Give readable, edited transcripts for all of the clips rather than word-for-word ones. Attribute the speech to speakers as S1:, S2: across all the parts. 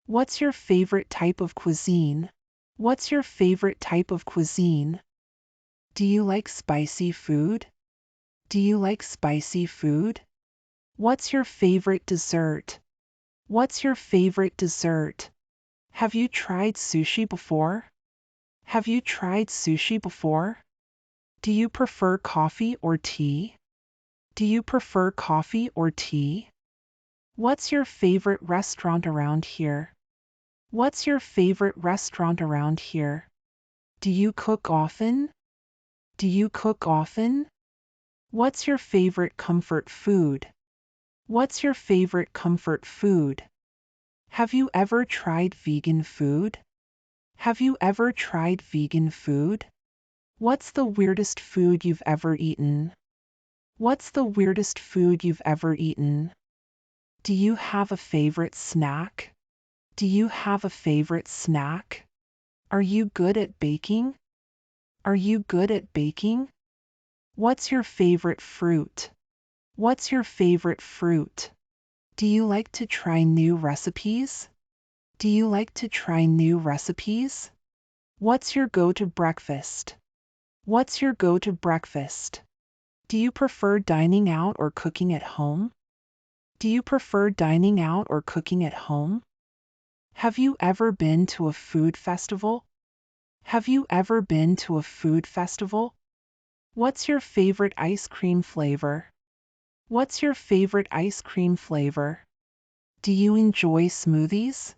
S1: What's your favorite type of cuisine? What's your favorite type of cuisine? Do you like spicy food? Do you like spicy food? What's your favorite dessert? What's your favorite dessert? Have you tried sushi before? Have you tried sushi before? Do you prefer coffee or tea? Do you prefer coffee or tea? What's your favorite restaurant around here? What's your favorite restaurant around here? Do you cook often? Do you cook often? What's your favorite comfort food? What's your favorite comfort food? Have you ever tried vegan food? Have you ever tried vegan food? What's the weirdest food you've ever eaten? What's the weirdest food you've ever eaten? Do you have a favorite snack? Do you have a favorite snack? Are you good at baking? Are you good at baking? What's your favorite fruit? What's your favorite fruit? Do you like to try new recipes? Do you like to try new recipes? What's your go-to breakfast? What's your go-to breakfast? Do you prefer dining out or cooking at home? Do you prefer dining out or cooking at home? Have you ever been to a food festival? Have you ever been to a food festival? What's your favorite ice cream flavor? What's your favorite ice cream flavor? Do you enjoy smoothies?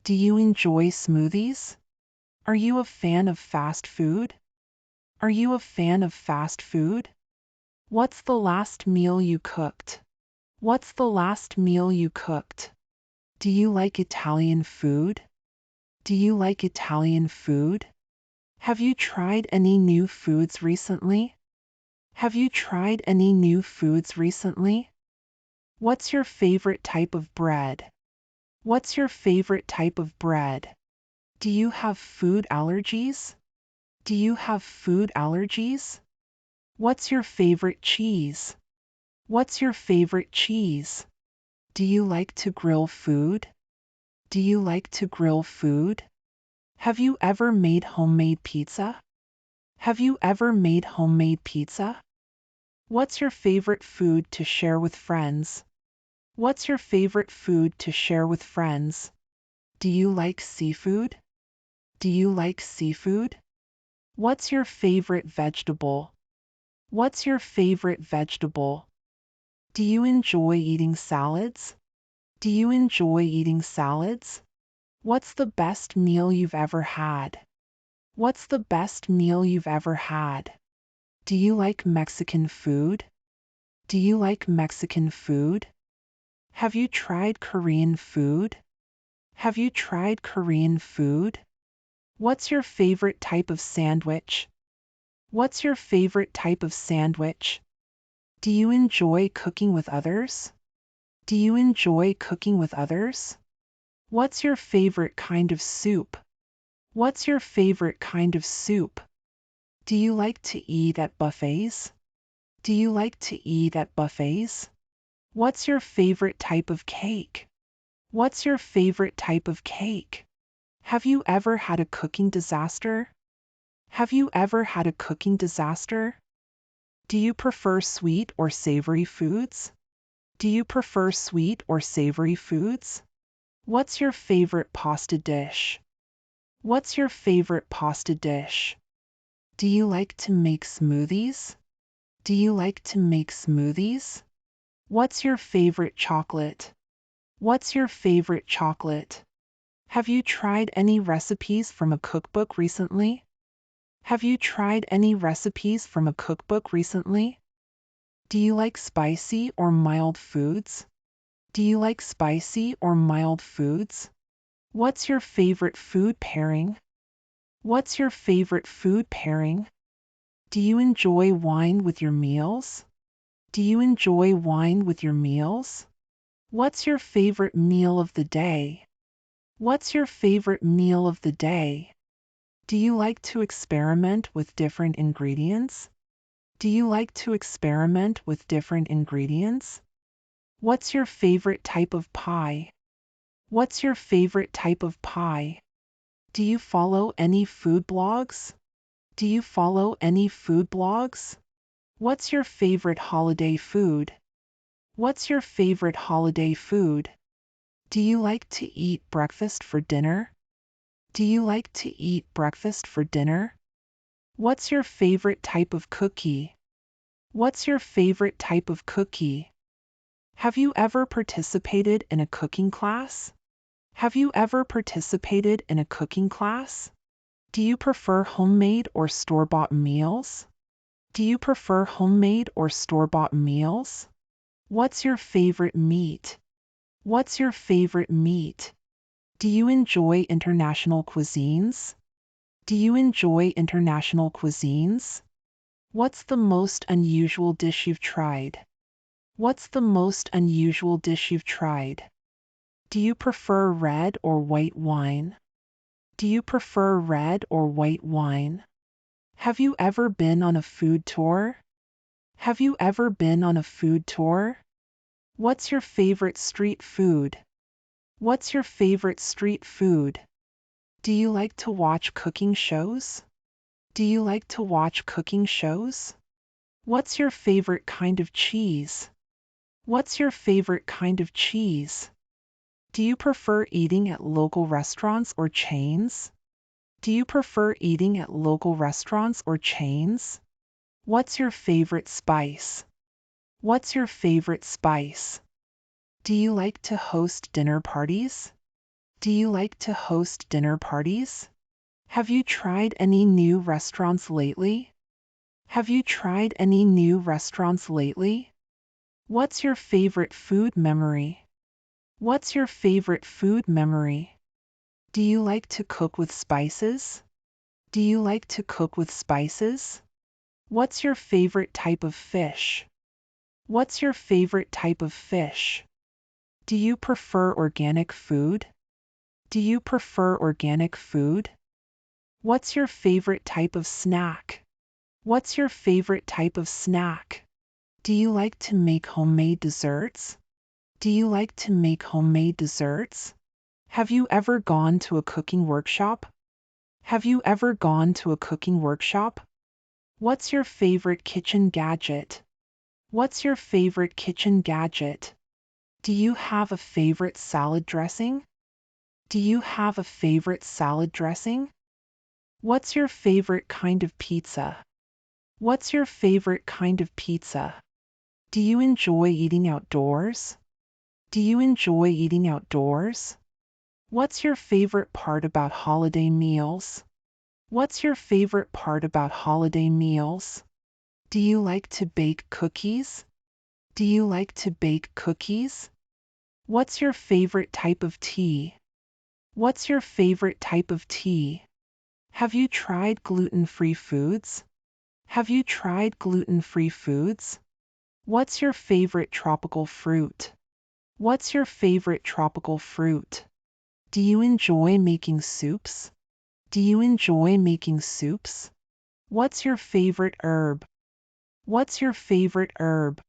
S1: Do you enjoy smoothies? Are you a fan of fast food? Are you a fan of fast food? What's the last meal you cooked? What's the last meal you cooked? Do you like Italian food? Do you like Italian food? Have you tried any new foods recently? Have you tried any new foods recently? What's your favorite type of bread? What's your favorite type of bread? Do you have food allergies? Do you have food allergies? What's your favorite cheese? What's your favorite cheese? Do you like to grill food? Do you like to grill food? Have you ever made homemade pizza? Have you ever made homemade pizza? What's your favorite food to share with friends? What's your favorite food to share with friends? Do you like seafood? Do you like seafood? What's your favorite vegetable? What's your favorite vegetable? Do you enjoy eating salads? Do you enjoy eating salads? What's the best meal you've ever had? What's the best meal you've ever had? Do you like Mexican food? Do you like Mexican food? Have you tried Korean food? Have you tried Korean food? What's your favorite type of sandwich? What's your favorite type of sandwich? Do you enjoy cooking with others? Do you enjoy cooking with others? What's your favorite kind of soup? What's your favorite kind of soup? Do you like to eat at buffets? Do you like to eat at buffets? What's your favorite type of cake? What's your favorite type of cake? Have you ever had a cooking disaster? Have you ever had a cooking disaster? Do you prefer sweet or savory foods? Do you prefer sweet or savory foods? What's your favorite pasta dish? What's your favorite pasta dish? Do you like to make smoothies? Do you like to make smoothies? What's your favorite chocolate? What's your favorite chocolate? Have you tried any recipes from a cookbook recently? Have you tried any recipes from a cookbook recently? Do you like spicy or mild foods? Do you like spicy or mild foods? What's your favorite food pairing? What's your favorite food pairing? Do you enjoy wine with your meals? Do you enjoy wine with your meals? What's your favorite meal of the day? What's your favorite meal of the day? Do you like to experiment with different ingredients? Do you like to experiment with different ingredients? What's your favorite type of pie? What's your favorite type of pie? Do you follow any food blogs? Do you follow any food blogs? What's your favorite holiday food? What's your favorite holiday food? Do you like to eat breakfast for dinner? Do you like to eat breakfast for dinner? What's your favorite type of cookie? What's your favorite type of cookie? Have you ever participated in a cooking class? Have you ever participated in a cooking class? Do you prefer homemade or store-bought meals? Do you prefer homemade or store-bought meals? What's your favorite meat? What's your favorite meat? Do you enjoy international cuisines? Do you enjoy international cuisines? What's the most unusual dish you've tried? What's the most unusual dish you've tried? Do you prefer red or white wine? Do you prefer red or white wine? Have you ever been on a food tour? Have you ever been on a food tour? What's your favorite street food? What's your favorite street food? Do you like to watch cooking shows? Do you like to watch cooking shows? What's your favorite kind of cheese? What's your favorite kind of cheese? Do you prefer eating at local restaurants or chains? Do you prefer eating at local restaurants or chains? What's your favorite spice? What's your favorite spice? Do you like to host dinner parties? Do you like to host dinner parties? Have you tried any new restaurants lately? Have you tried any new restaurants lately? What's your favorite food memory? What's your favorite food memory? Do you like to cook with spices? Do you like to cook with spices? What's your favorite type of fish? What's your favorite type of fish? Do you prefer organic food? Do you prefer organic food? What's your favorite type of snack? What's your favorite type of snack? Do you like to make homemade desserts? Do you like to make homemade desserts? Have you ever gone to a cooking workshop? Have you ever gone to a cooking workshop? What's your favorite kitchen gadget? What's your favorite kitchen gadget? Do you have a favorite salad dressing? Do you have a favorite salad dressing? What's your favorite kind of pizza? What's your favorite kind of pizza? Do you enjoy eating outdoors? Do you enjoy eating outdoors? What's your favorite part about holiday meals? What's your favorite part about holiday meals? Do you like to bake cookies? Do you like to bake cookies? What's your favorite type of tea? What's your favorite type of tea? Have you tried gluten-free foods? Have you tried gluten-free foods? What's your favorite tropical fruit? What's your favorite tropical fruit? Do you enjoy making soups? Do you enjoy making soups? What's your favorite herb? What's your favorite herb?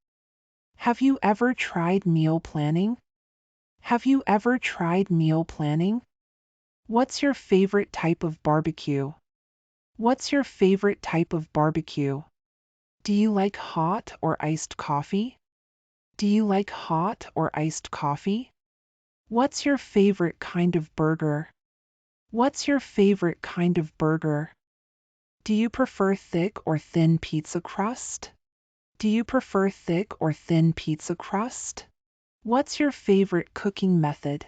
S1: Have you ever tried meal planning? Have you ever tried meal planning? What's your favorite type of barbecue? What's your favorite type of barbecue? Do you like hot or iced coffee? Do you like hot or iced coffee? What's your favorite kind of burger? What's your favorite kind of burger? Do you prefer thick or thin pizza crust? Do you prefer thick or thin pizza crust? What's your favorite cooking method?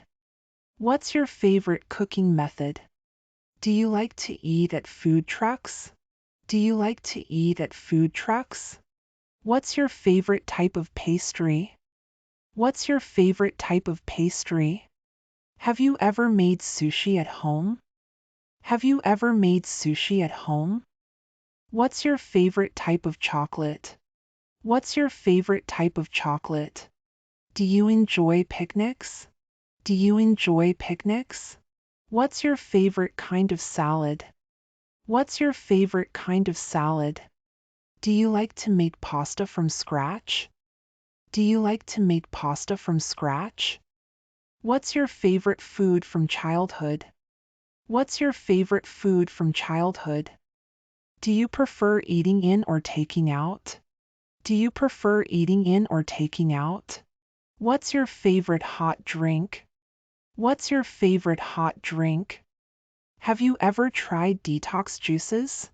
S1: What's your favorite cooking method? Do you like to eat at food trucks? Do you like to eat at food trucks? What's your favorite type of pastry? What's your favorite type of pastry? Have you ever made sushi at home? Have you ever made sushi at home? What's your favorite type of chocolate? What's your favorite type of chocolate? Do you enjoy picnics? Do you enjoy picnics? What's your favorite kind of salad? What's your favorite kind of salad? Do you like to make pasta from scratch? Do you like to make pasta from scratch? What's your favorite food from childhood? What's your favorite food from childhood? Do you prefer eating in or taking out? Do you prefer eating in or taking out? What's your favorite hot drink? What's your favorite hot drink? Have you ever tried detox juices?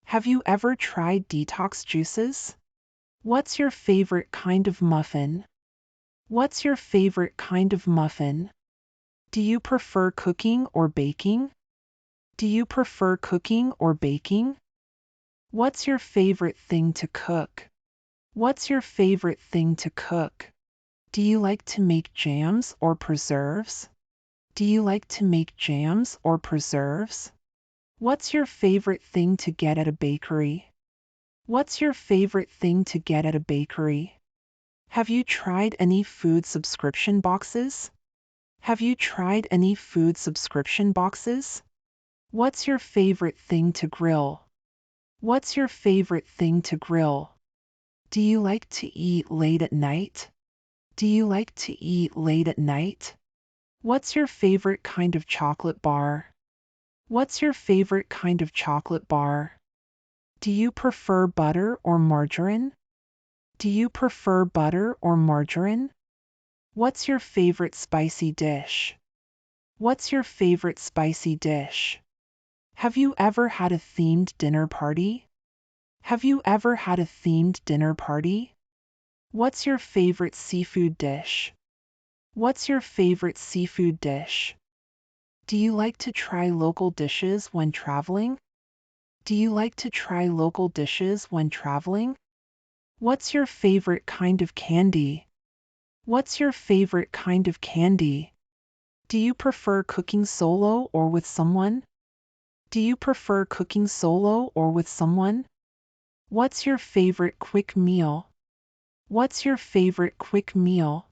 S1: Have you ever tried detox juices? What's your favorite kind of muffin? What's your favorite kind of muffin? Do you prefer cooking or baking? Do you prefer cooking or baking? What's your favorite thing to cook? What's your favorite thing to cook? Do you like to make jams or preserves? Do you like to make jams or preserves? What's your favorite thing to get at a bakery? What's your favorite thing to get at a bakery? Have you tried any food subscription boxes? Have you tried any food subscription boxes? What's your favorite thing to grill? What's your favorite thing to grill? Do you like to eat late at night? Do you like to eat late at night? What's your favorite kind of chocolate bar? What's your favorite kind of chocolate bar? Do you prefer butter or margarine? Do you prefer butter or margarine? What's your favorite spicy dish? What's your favorite spicy dish? Have you ever had a themed dinner party? Have you ever had a themed dinner party? What's your favorite seafood dish? What's your favorite seafood dish? Do you like to try local dishes when traveling? Do you like to try local dishes when traveling? What's your favorite kind of candy? What's your favorite kind of candy? Do you prefer cooking solo or with someone? Do you prefer cooking solo or with someone? What's your favorite quick meal? What's your favorite quick meal?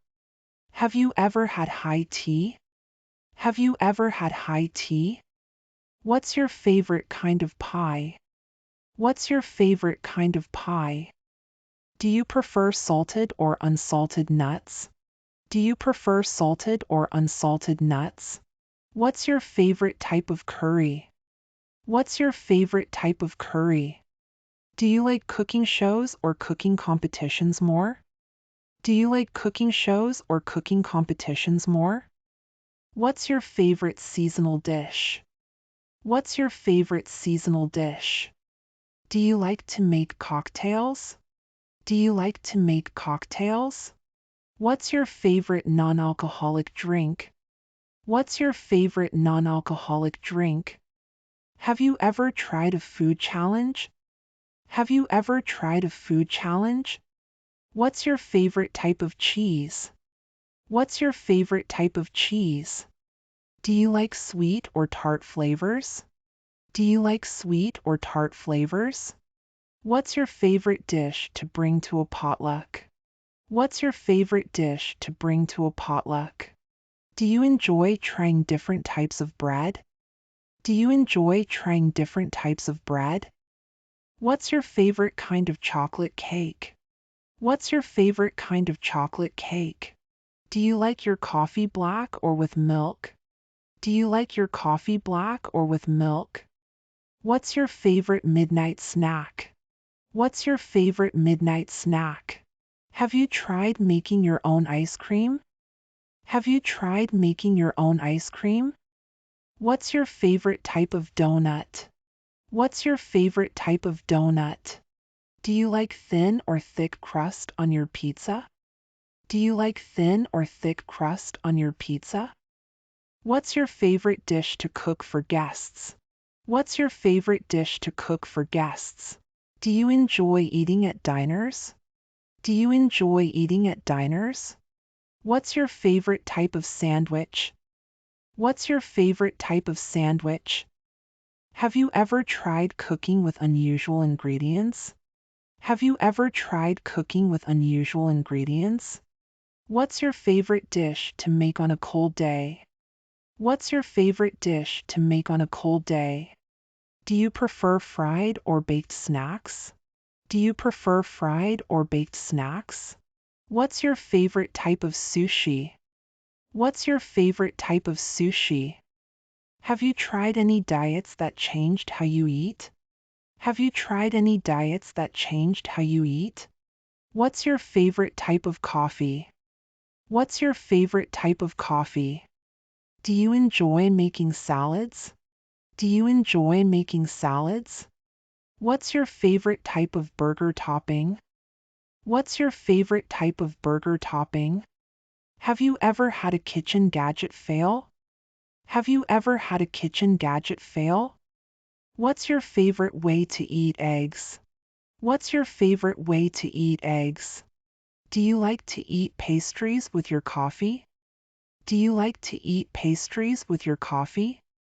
S1: Have you ever had high tea? Have you ever had high tea? What's your favorite kind of pie? What's your favorite kind of pie? Do you prefer salted or unsalted nuts? Do you prefer salted or unsalted nuts? What's your favorite type of curry? What's your favorite type of curry? Do you like cooking shows or cooking competitions more? Do you like cooking shows or cooking competitions more? What's your favorite seasonal dish? What's your favorite seasonal dish? Do you like to make cocktails? Do you like to make cocktails? What's your favorite non-alcoholic drink? What's your favorite non-alcoholic drink? Have you ever tried a food challenge? Have you ever tried a food challenge? What's your favorite type of cheese? What's your favorite type of cheese? Do you like sweet or tart flavors? Do you like sweet or tart flavors? What's your favorite dish to bring to a potluck? What's your favorite dish to bring to a potluck? Do you enjoy trying different types of bread? Do you enjoy trying different types of bread? What's your favorite kind of chocolate cake? What's your favorite kind of chocolate cake? Do you like your coffee black or with milk? Do you like your coffee black or with milk? What's your favorite midnight snack? What's your favorite midnight snack? Have you tried making your own ice cream? Have you tried making your own ice cream? What's your favorite type of donut? What's your favorite type of donut? Do you like thin or thick crust on your pizza? Do you like thin or thick crust on your pizza? What's your favorite dish to cook for guests? What's your favorite dish to cook for guests? Do you enjoy eating at diners? Do you enjoy eating at diners? What's your favorite type of sandwich? What's your favorite type of sandwich? Have you ever tried cooking with unusual ingredients? Have you ever tried cooking with unusual ingredients? What's your favorite dish to make on a cold day? What's your favorite dish to make on a cold day? Do you prefer fried or baked snacks? Do you prefer fried or baked snacks? What's your favorite type of sushi? What's your favorite type of sushi? Have you tried any diets that changed how you eat? Have you tried any diets that changed how you eat? What's your favorite type of coffee? What's your favorite type of coffee? Do you enjoy making salads? Do you enjoy making salads? What's your favorite type of burger topping? What's your favorite type of burger topping? Have you ever had a kitchen gadget fail? Have you ever had a kitchen gadget fail? What's your favorite way to eat eggs? What's your favorite way to eat eggs? Do you like to eat pastries with your coffee? Do you like to eat pastries with your coffee?